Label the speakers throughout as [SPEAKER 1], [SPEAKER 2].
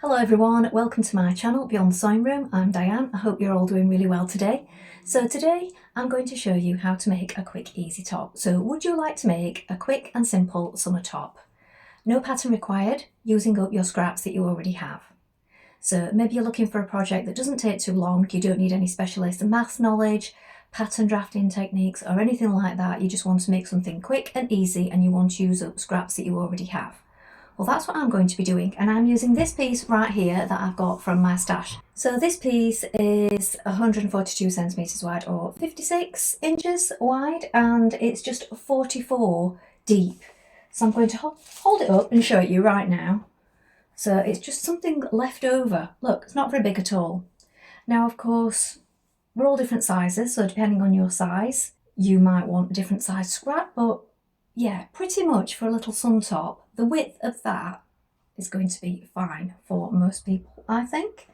[SPEAKER 1] Hello everyone, welcome to my channel Beyond the Sewing Room. I'm Diane. I hope you're all doing really well today. So today I'm going to show you how to make a quick easy top. So would you like to make a quick and simple summer top? No pattern required, using up your scraps that you already have. So maybe you're looking for a project that doesn't take too long, you don't need any specialist maths knowledge, pattern drafting techniques or anything like that. You just want to make something quick and easy and you want to use up scraps that you already have. Well, that's what I'm going to be doing, and I'm using this piece right here that I've got from my stash. So this piece is 142 centimetres wide or 56 inches wide, and it's just 44 deep. So I'm going to hold it up and show it you right now. So it's just something left over. Look, it's not very big at all. Now, of course, we're all different sizes, so depending on your size, you might want a different size scrap, but yeah, pretty much for a little sun top, the width of that is going to be fine for most people, I think.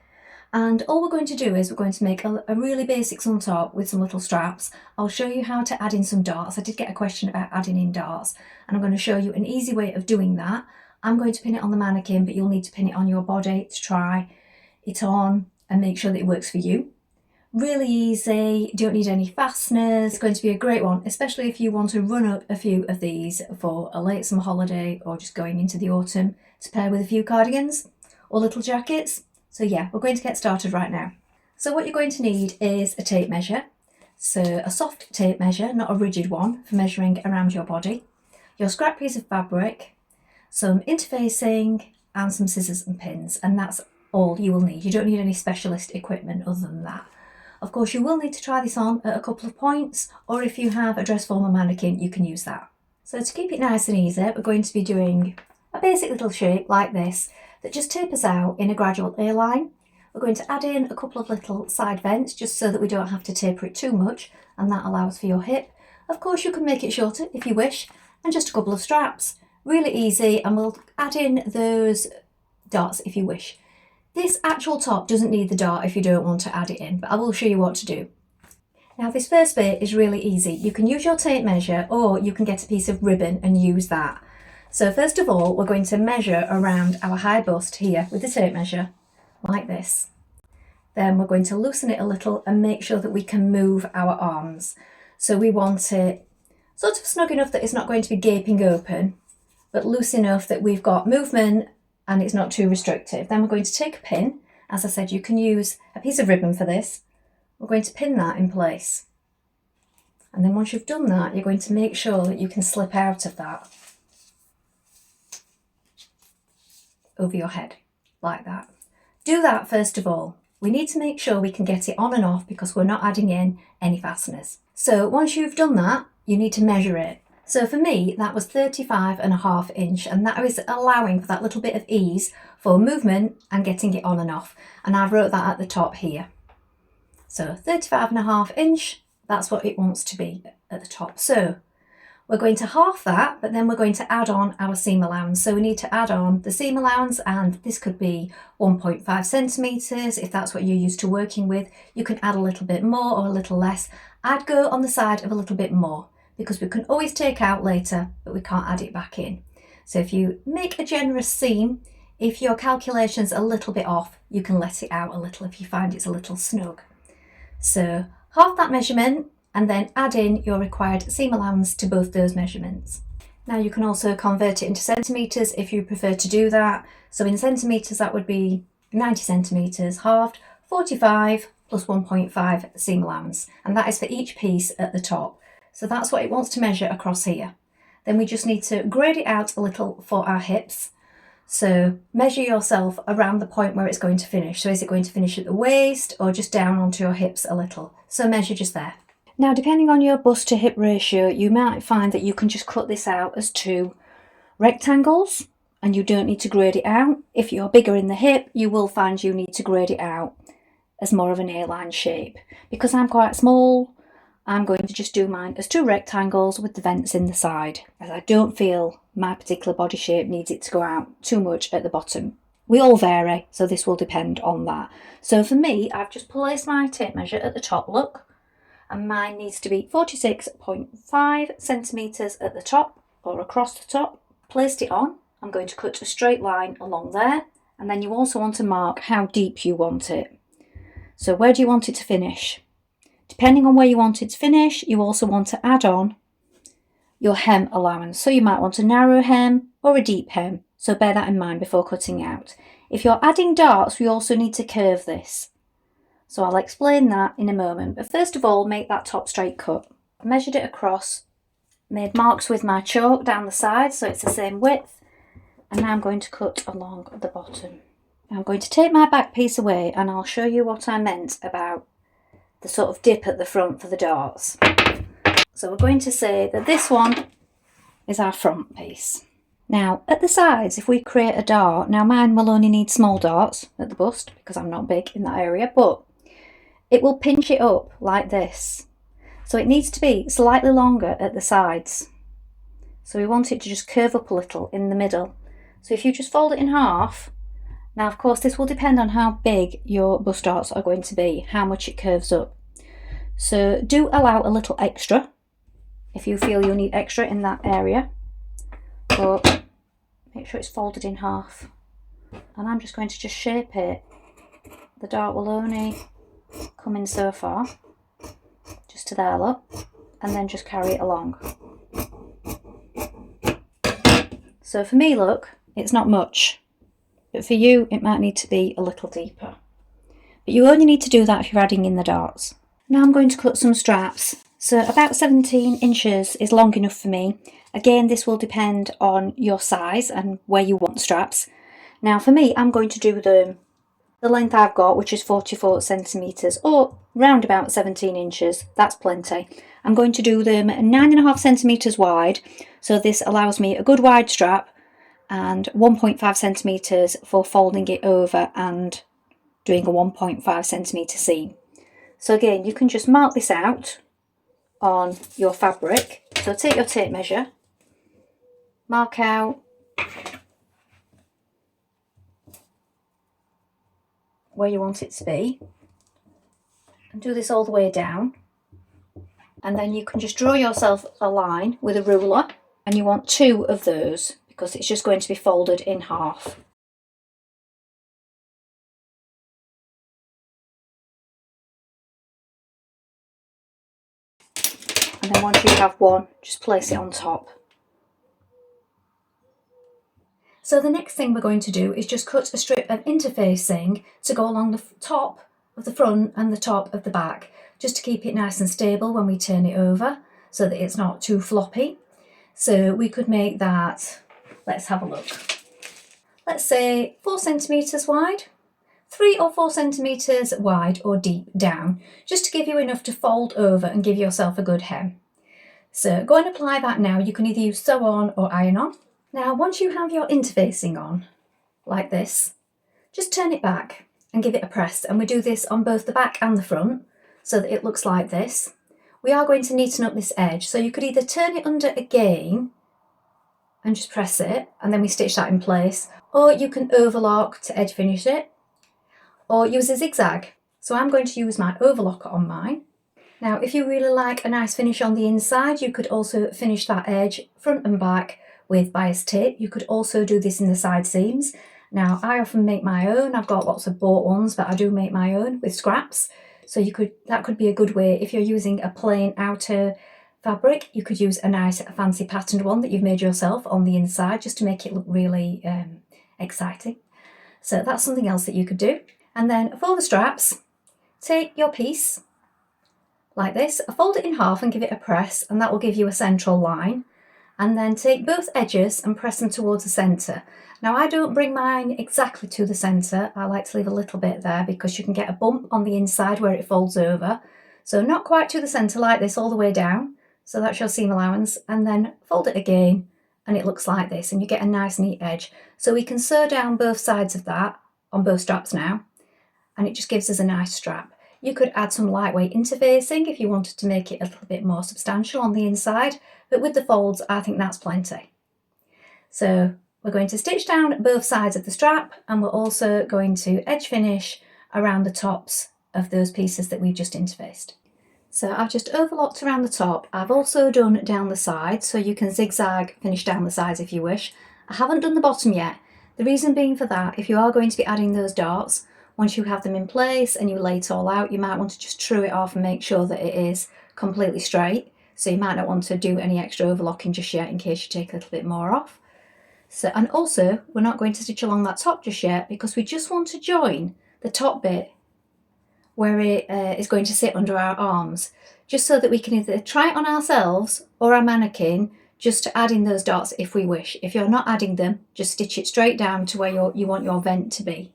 [SPEAKER 1] And all we're going to do is we're going to make a really basic sun top with some little straps. I'll show you how to add in some darts. I did get a question about adding in darts, and I'm going to show you an easy way of doing that. I'm going to pin it on the mannequin, but you'll need to pin it on your body to try it on and make sure that it works for you. Really easy, don't need any fasteners. It's going to be a great one, especially if you want to run up a few of these for a late summer holiday or just going into the autumn to pair with a few cardigans or little jackets. So yeah, we're going to get started right now. So what you're going to need is a tape measure. So a soft tape measure, not a rigid one, for measuring around your body. Your scrap piece of fabric, some interfacing and some scissors and pins, and that's all you will need. You don't need any specialist equipment other than that. Of course, you will need to try this on at a couple of points, or if you have a dress form or mannequin, you can use that. So to keep it nice and easy, we're going to be doing a basic little shape like this that just tapers out in a gradual A-line. We're going to add in a couple of little side vents just so that we don't have to taper it too much, and that allows for your hip. Of course, you can make it shorter if you wish, and just a couple of straps. Really easy, and we'll add in those darts if you wish. This actual top doesn't need the dart if you don't want to add it in, but I will show you what to do. Now this first bit is really easy. You can use your tape measure or you can get a piece of ribbon and use that. So first of all, we're going to measure around our high bust here with the tape measure, like this. Then we're going to loosen it a little and make sure that we can move our arms. So we want it sort of snug enough that it's not going to be gaping open, but loose enough that we've got movement and it's not too restrictive. Then we're going to take a pin. As I said, you can use a piece of ribbon for this. We're going to pin that in place. And then once you've done that, you're going to make sure that you can slip out of that over your head, like that. Do that first of all. We need to make sure we can get it on and off because we're not adding in any fasteners. So once you've done that, you need to measure it. So for me, that was 35.5 inch, and that was allowing for that little bit of ease for movement and getting it on and off. And I wrote that at the top here. So 35.5 inch, that's what it wants to be at the top. So we're going to half that, but then we're going to add on our seam allowance. So we need to add on the seam allowance, and this could be 1.5 centimetres if that's what you're used to working with. You can add a little bit more or a little less. I'd go on the side of a little bit more, because we can always take out later, but we can't add it back in. So if you make a generous seam, if your calculation's a little bit off, you can let it out a little if you find it's a little snug. So half that measurement and then add in your required seam allowance to both those measurements. Now you can also convert it into centimetres if you prefer to do that. So in centimetres that would be 90 centimetres halved, 45 plus 1.5 seam allowance, and that is for each piece at the top. So that's what it wants to measure across here. Then we just need to grade it out a little for our hips. So measure yourself around the point where it's going to finish. So is it going to finish at the waist or just down onto your hips a little? So measure just there. Now depending on your bust to hip ratio, you might find that you can just cut this out as two rectangles and you don't need to grade it out. If you're bigger in the hip, you will find you need to grade it out as more of an A-line shape. Because I'm quite small, I'm going to just do mine as two rectangles with the vents in the side, as I don't feel my particular body shape needs it to go out too much at the bottom. We all vary, so this will depend on that. So for me, I've just placed my tape measure at the top, look, and mine needs to be 46.5 centimetres at the top, or across the top. Placed it on, I'm going to cut a straight line along there, And then you also want to mark how deep you want it. So where do you want it to finish? Depending on where you want it to finish, you also want to add on your hem allowance. So you might want a narrow hem or a deep hem. So bear that in mind before cutting out. If you're adding darts, we also need to curve this. So I'll explain that in a moment. But first of all, make that top straight cut. I measured it across, made marks with my chalk down the side so it's the same width. And now I'm going to cut along the bottom. I'm going to take my back piece away and I'll show you what I meant about the sort of dip at the front for the darts. So we're going to say that this one is our front piece. Now at the sides, if we create a dart, now mine will only need small darts at the bust because I'm not big in that area, but it will pinch it up like this. So it needs to be slightly longer at the sides. So we want it to just curve up a little in the middle. So if you just fold it in half, now of course this will depend on how big your bust darts are going to be, how much it curves up. So do allow a little extra if you feel you'll need extra in that area, but make sure it's folded in half. And I'm just going to just shape it. The dart will only come in so far, just to there, look, and then just carry it along. So for me, look, it's not much, but for you it might need to be a little deeper. But you only need to do that if you're adding in the darts. Now I'm going to cut some straps. So about 17 inches is long enough for me. Again, this will depend on your size and where you want straps. Now for me, I'm going to do the length I've got, which is 44 centimetres, or round about 17 inches. That's plenty. I'm going to do them 9.5 centimetres wide. So this allows me a good wide strap and 1.5 centimetres for folding it over and doing a 1.5 centimetre seam. So again, you can just mark this out on your fabric. So take your tape measure, mark out where you want it to be, and do this all the way down. And then you can just draw yourself a line with a ruler, and you want 2 of those because it's just going to be folded in half. And then once you have one, just place it on top. So the next thing we're going to do is just cut a strip of interfacing to go along the top of the front and the top of the back, just to keep it nice and stable when we turn it over so that it's not too floppy. So we could make that, let's have a look, let's say 4 centimetres wide, 3 or 4 centimetres wide or deep down, just to give you enough to fold over and give yourself a good hem. So go and apply that now. You can either use sew on or iron on. Now once you have your interfacing on, like this, just turn it back and give it a press, and we do this on both the back and the front so that it looks like this. We are going to neaten up this edge, so you could either turn it under again and just press it and then we stitch that in place, or you can overlock to edge finish it, or use a zigzag. So I'm going to use my overlocker on mine. Now if you really like a nice finish on the inside, you could also finish that edge front and back with bias tape. You could also do this in the side seams. Now I often make my own. I've got lots of bought ones, but I do make my own with scraps. So that could be a good way. If you're using a plain outer fabric, you could use a nice fancy patterned one that you've made yourself on the inside, just to make it look really exciting. So that's something else that you could do. And then for the straps, take your piece like this, fold it in half and give it a press, and that will give you a central line. And then take both edges and press them towards the centre. Now I don't bring mine exactly to the centre. I like to leave a little bit there because you can get a bump on the inside where it folds over. So not quite to the centre like this, all the way down. So that's your seam allowance, and then fold it again and it looks like this, and you get a nice neat edge. So we can sew down both sides of that on both straps now, and it just gives us a nice strap. You could add some lightweight interfacing if you wanted to make it a little bit more substantial on the inside, but with the folds I think that's plenty. So we're going to stitch down both sides of the strap, and we're also going to edge finish around the tops of those pieces that we've just interfaced. So I've just overlocked around the top. I've also done down the sides, so you can zigzag finish down the sides if you wish. I haven't done the bottom yet The reason being for that, if you are going to be adding those darts, once you have them in place and you lay it all out, you might want to just true it off and make sure that it is completely straight. So you might not want to do any extra overlocking just yet in case you take a little bit more off. So, and also we're not going to stitch along that top just yet because we just want to join the top bit where it is going to sit under our arms, just so that we can either try it on ourselves or our mannequin, just to add in those dots if we wish. If you're not adding them, just stitch it straight down to where you want your vent to be.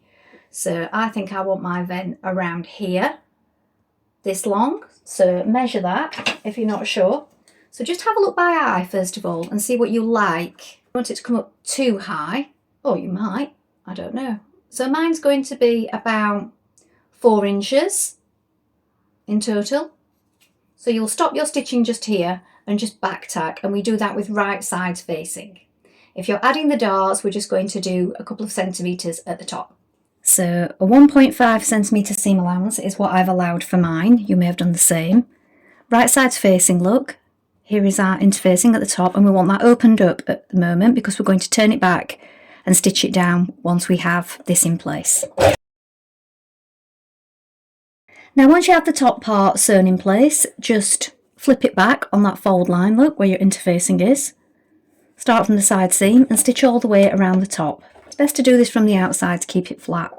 [SPEAKER 1] So I think I want my vent around here, this long, so measure that if you're not sure. So just have a look by eye first of all and see what you like. You want it to come up too high, or you might, I don't know. So mine's going to be about 4 inches in total. So you'll stop your stitching just here and just back tack, and we do that with right sides facing. If you're adding the darts, we're just going to do a couple of centimetres at the top. So a 1.5 centimetre seam allowance is what I've allowed for mine. You may have done the same. Right sides facing, look. Here is our interfacing at the top, and we want that opened up at the moment because we're going to turn it back and stitch it down once we have this in place. Now once you have the top part sewn in place, just flip it back on that fold line, look, where your interfacing is. Start from the side seam and stitch all the way around the top. It's best to do this from the outside to keep it flat.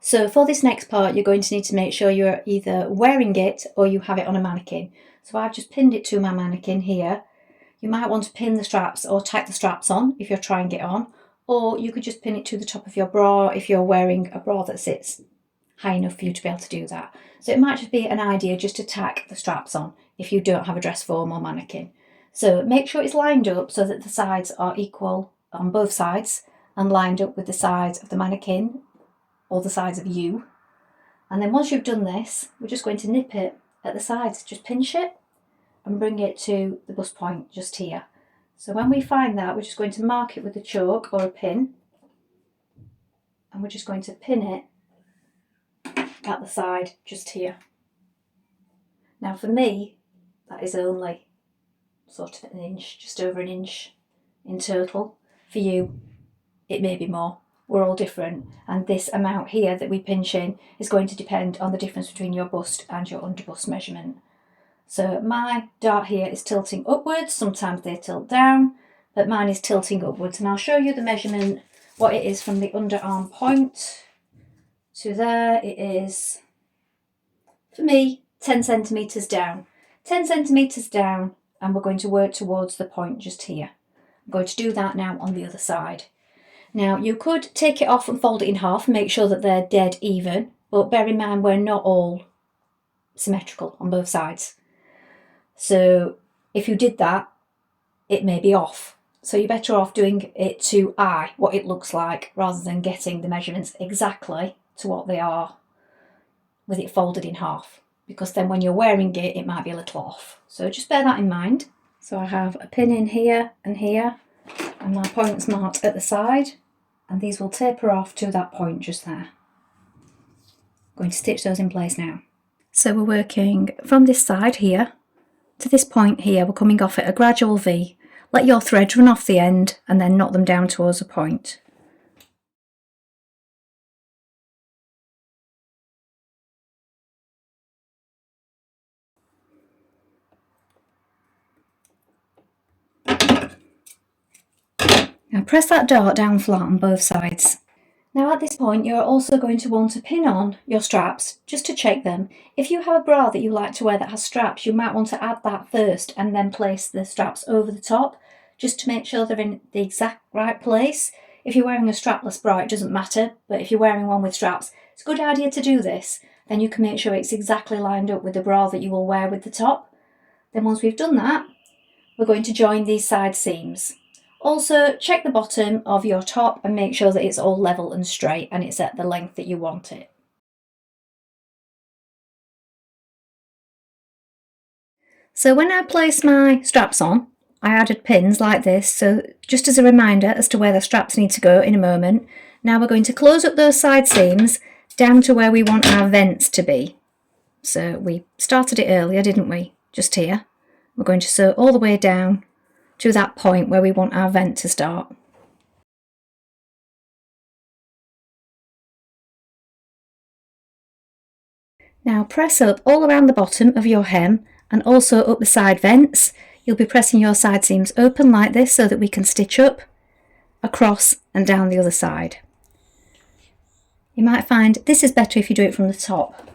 [SPEAKER 1] So for this next part, you're going to need to make sure you're either wearing it or you have it on a mannequin. So I've just pinned it to my mannequin here. You might want to pin the straps or tack the straps on if you're trying it on, or you could just pin it to the top of your bra if you're wearing a bra that sits high enough for you to be able to do that. So it might just be an idea just to tack the straps on if you don't have a dress form or mannequin. So make sure it's lined up so that the sides are equal on both sides and lined up with the sides of the mannequin or the sides of you. And then once you've done this, we're just going to nip it at the sides, just pinch it and bring it to the bust point just here. So when we find that, we're just going to mark it with a chalk or a pin, and we're just going to pin it at the side just here. Now for me, that is only sort of an inch, just over an inch in total. For you, it may be more. We're all different, and this amount here that we pinch in is going to depend on the difference between your bust and your underbust measurement. So my dart here is tilting upwards, sometimes they tilt down, but mine is tilting upwards, and I'll show you the measurement, what it is from the underarm point to there. It is, for me, 10 centimetres down. 10 centimetres down, and we're going to work towards the point just here. I'm going to do that now on the other side. Now you could take it off and fold it in half and make sure that they're dead even, but bear in mind we're not all symmetrical on both sides. So if you did that, it may be off. So you're better off doing it to eye, what it looks like, rather than getting the measurements exactly to what they are with it folded in half, because then when you're wearing it, it might be a little off. So just bear that in mind. So I have a pin in here, and my point's marked at the side, and these will taper off to that point just there. I'm going to stitch those in place now. So we're working from this side here to this point here. We're coming off at a gradual V. Let your thread run off the end and then knot them down towards a point. Now press that dart down flat on both sides. Now at this point you're also going to want to pin on your straps just to check them. If you have a bra that you like to wear that has straps, you might want to add that first and then place the straps over the top just to make sure they're in the exact right place. If you're wearing a strapless bra, it doesn't matter, but if you're wearing one with straps, it's a good idea to do this. Then you can make sure it's exactly lined up with the bra that you will wear with the top. Then once we've done that, we're going to join these side seams. Also, check the bottom of your top and make sure that it's all level and straight and it's at the length that you want it. So when I place my straps on, I added pins like this, so just as a reminder as to where the straps need to go in a moment. Now we're going to close up those side seams down to where we want our vents to be. So we started it earlier, didn't we? Just here. We're going to sew all the way down to that point where we want our vent to start. Now press up all around the bottom of your hem and also up the side vents. You'll be pressing your side seams open like this so that we can stitch up, across and down the other side. You might find this is better if you do it from the top.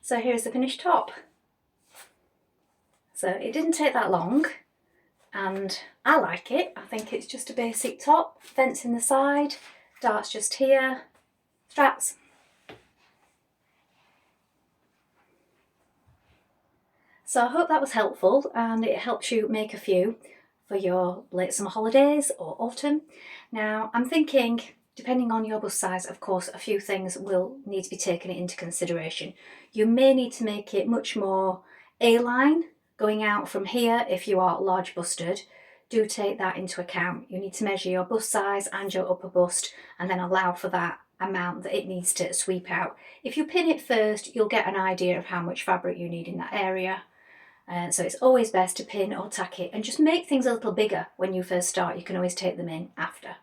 [SPEAKER 1] So here's the finished top. So it didn't take that long and I like it. I think it's just a basic top, vents in the side, darts just here, straps. So I hope that was helpful and it helps you make a few for your late summer holidays or autumn. Now I'm thinking, depending on your bust size, of course, a few things will need to be taken into consideration. You may need to make it much more A-line going out from here if you are large busted. Do take that into account. You need to measure your bust size and your upper bust and then allow for that amount that it needs to sweep out. If you pin it first, you'll get an idea of how much fabric you need in that area. So it's always best to pin or tack it and just make things a little bigger when you first start. You can always take them in after.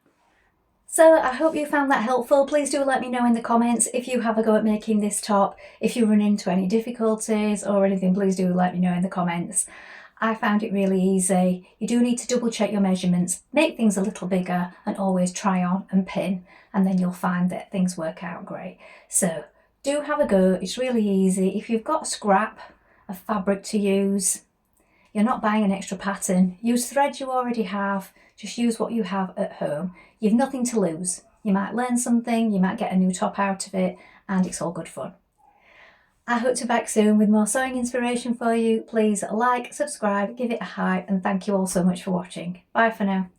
[SPEAKER 1] So I hope you found that helpful. Please do let me know in the comments if you have a go at making this top. If you run into any difficulties or anything, please do let me know in the comments. I found it really easy. You do need to double check your measurements, make things a little bigger and always try on and pin, and then you'll find that things work out great. So do have a go. It's really easy. If you've got a scrap of fabric to use, you're not buying an extra pattern, use thread you already have, just use what you have at home. You've nothing to lose. You might learn something, you might get a new top out of it, and it's all good fun. I hope to be back soon with more sewing inspiration for you. Please like, subscribe, give it a hype, and thank you all so much for watching. Bye for now.